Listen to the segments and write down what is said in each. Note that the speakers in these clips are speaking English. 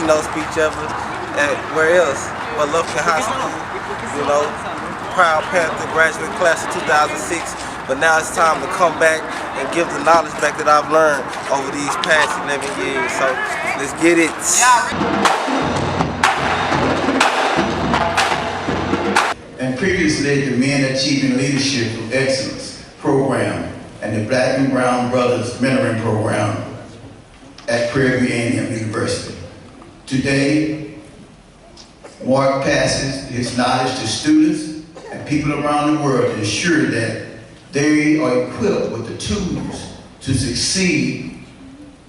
keynote speech ever at where else but Lufkin High School. You know, proud Panther graduate class of 2006. But now it's time to come back and give the knowledge back that I've learned over these past 11 years. So let's get it. And previously, the Men Achieving Leadership through Excellence program and the Black and Brown Brothers Mentoring program at Prairie View A&M University. Today, Mark passes his knowledge to students and people around the world to ensure that they are equipped with the tools to succeed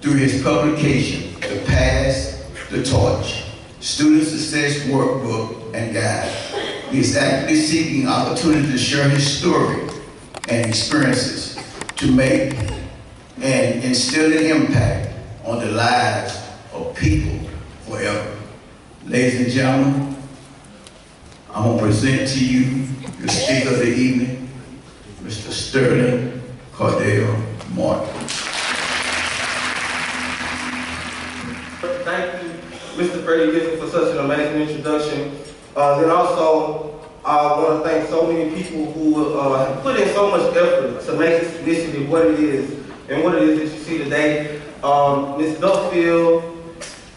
through his publication, The Pass the Torch, Student Success Workbook and Guide. He is actively seeking opportunity to share his story and experiences to make and instill an impact on the lives of people forever. Ladies and gentlemen, I'm going to present to you the speaker of the evening, Mr. Sterling Cardell Martin. Thank you, Mr. Freddie Gibson, for such an amazing introduction. Then also, I want to thank so many people who have put in so much effort to make this initiative what it is and what it is that you see today. Ms. Duffield,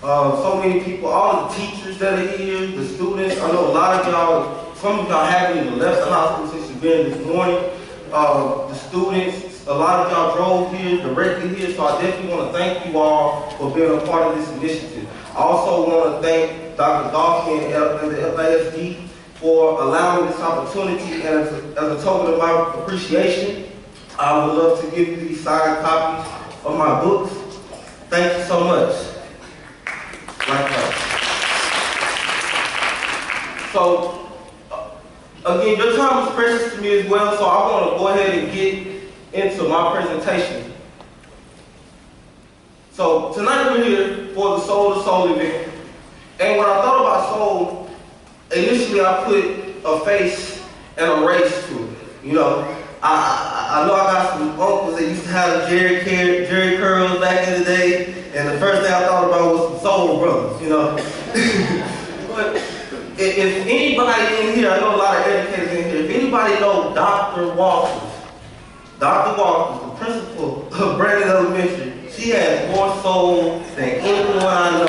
so many people, all the teachers that are here, the students. I know a lot of y'all, some of y'all haven't even left the hospital since you've been this morning. The students, a lot of y'all drove here, directly here, so I definitely want to thank you all for being a part of this initiative. I also want to thank Dr. Dawkins and the FASD for allowing this opportunity, and as a token of my appreciation, I would love to give you these signed copies of my books. Thank you so much. Like that. So, again, your time is precious to me as well, so I want to go ahead and get into my presentation. So, tonight we're here for the Soul to Soul event. And when I thought about soul, initially I put a face and a race to it. You know, I know I got some uncles that used to have Jerry curls back in the day, and the first thing I thought about was some soul brothers, you know. But if anybody in here, I know a lot of educators in here, if anybody knows Dr. Walters, the principal of Brandon Elementary, she has more soul than anyone I know.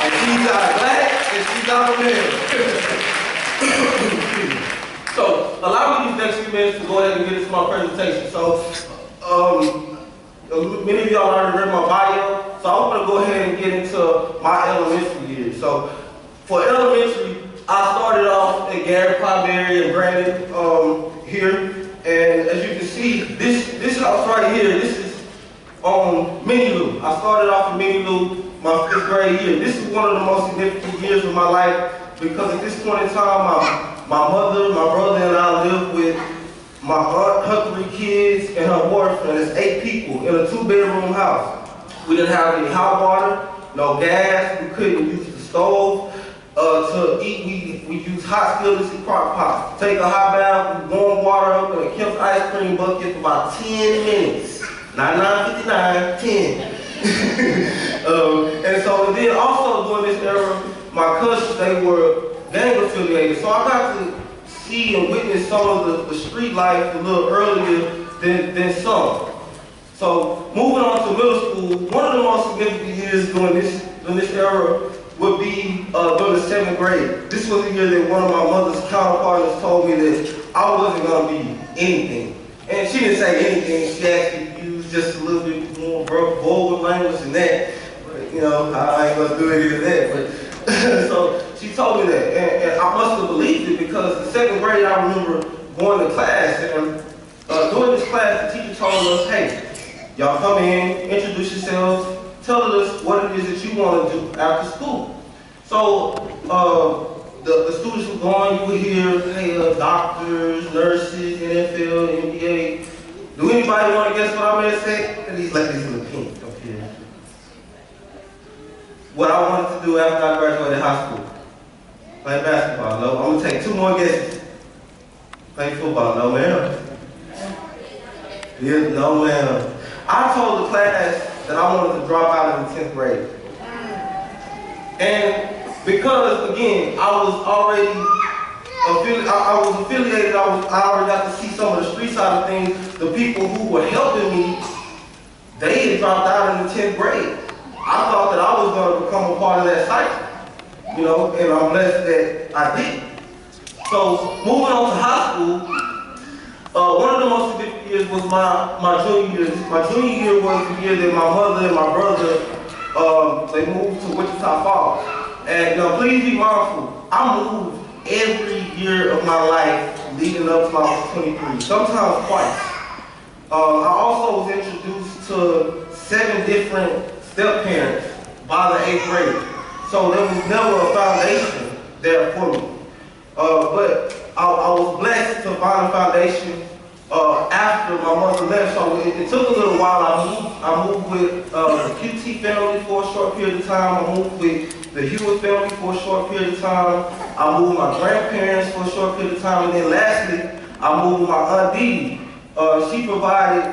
And she's not black, and she's not American. So, allow me these next few minutes to go ahead and get into my presentation. So, many of y'all already read my bio, so I'm going to go ahead and get into my elementary years. So, for elementary, I started off at Gary Primary and Brandon here. And as you can see, this house right here, this is Minnie Lou. I started off in Minnie Lou my 5th grade year. This is one of the most significant years of my life because at this point in time, my mother, my brother, and I lived with my aunt, her 3 kids, and her boyfriend. It's 8 people in a 2-bedroom house. We didn't have any hot water, no gas. We couldn't use the stove. To eat, we use hot skillets and crock pots. Take a hot bath, we warm water up in a Kemp's ice cream bucket for about 10 minutes. Not 9:59, 10. And then also during this era, my cousins, they were gang affiliated. So I got to see and witness some of the street life a little earlier than some. So moving on to middle school, one of the most significant years during this era would be during the 7th grade. This was the year that one of my mother's counterparts told me that I wasn't going to be anything. And she didn't say anything. She actually used just a little bit more vulgar language than that. But, you know, I ain't going to do any of that. But so she told me that. And I must have believed it because the 2nd grade, I remember going to class. And during this class, the teacher told us, hey, y'all come in, introduce yourselves, tell us what it is that you want to do after school. So the students were going, you would hear, hey, doctors, nurses, NFL, NBA. Do anybody want to guess what I'm going to say? And these ladies in the pink up here. What I wanted to do after I graduated high school. Play basketball, no. I'm going to take 2 more guesses. Play football, no ma'am. Yeah, no ma'am. I told the class that I wanted to drop out in the 10th grade. And because, again, I was already I was affiliated, I already got to see some of the street side of things. The people who were helping me, they had dropped out in the 10th grade. I thought that I was going to become a part of that cycle, you know, and I'm blessed that I did. So, moving on to high school, one of the most significant years was my junior year. My junior year was the year that my mother and my brother, they moved to Wichita Falls. And please be mindful, I moved every year of my life leading up till I was 23, sometimes twice. I also was introduced to 7 different step-parents by the 8th grade. So there was never a foundation there for me. But I was blessed to find a foundation after my mother left. So it took a little while. I moved with the QT family for a short period of time. I moved with the Hewitt family for a short period of time. I moved with my grandparents for a short period of time. And then lastly, I moved with my Aunt Dee. She provided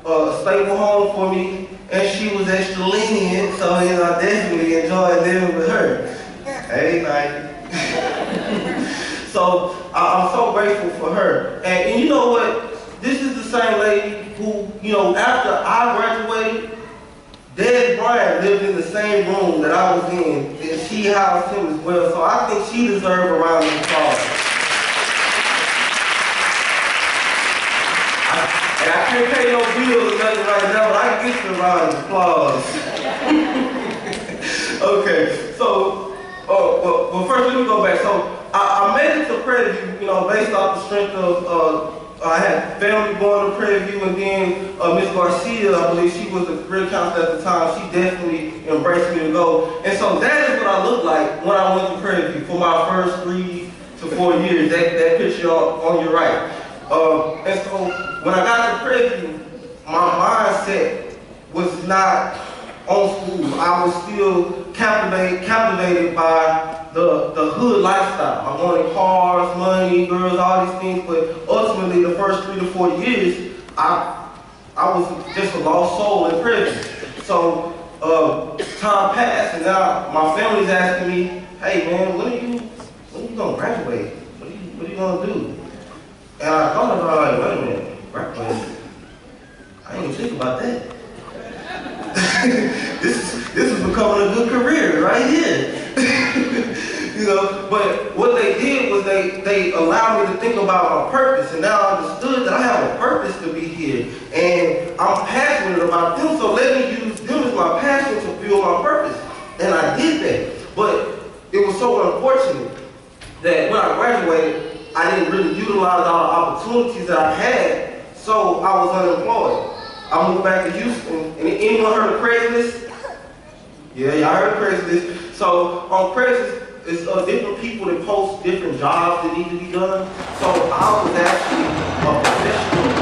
a stable home for me, and she was extra lenient, so I definitely enjoyed living with her. Hey, Nike. So I'm so grateful for her. And you know what? This is the same lady who, after I graduated, Dad Bryant lived in the same room that I was in, and she housed him as well. So I think she deserves a round of applause. And I can't pay no bills or nothing right now, but I can get you a round of applause. Okay, so, well, first let me go back. So I made it to Prairie View, based off the strength of, I had family going to Prairie View, and then Miss Garcia, I believe she was a career counselor at the time, she definitely embraced me to go. And so that is what I looked like when I went to Prairie View for my first 3 to 4 years, that picture on your right. And so when I got to Prairie View, my mindset was not on school. I was still captivated by the hood lifestyle. I wanted cars, money, girls, all these things, but ultimately the first 3 to 4 years, I was just a lost soul in prison. So time passed, and now my family's asking me, hey man, when are you gonna graduate? What are you gonna do? And I thought about it, wait a minute, graduate? I didn't even think about that. This is becoming a good career right here. But what they did was they allowed me to think about my purpose, and now I understood that I have a purpose to be here, and I'm passionate about them, so let me use them as my passion to fuel my purpose. And I did that. But it was so unfortunate that when I graduated, I didn't really utilize all the opportunities that I had, so I was unemployed. I moved back to Houston, and anyone heard of Craigslist? Yeah, y'all heard of Craigslist. So on Craigslist, it's different people that post different jobs that need to be done. So I was actually a professional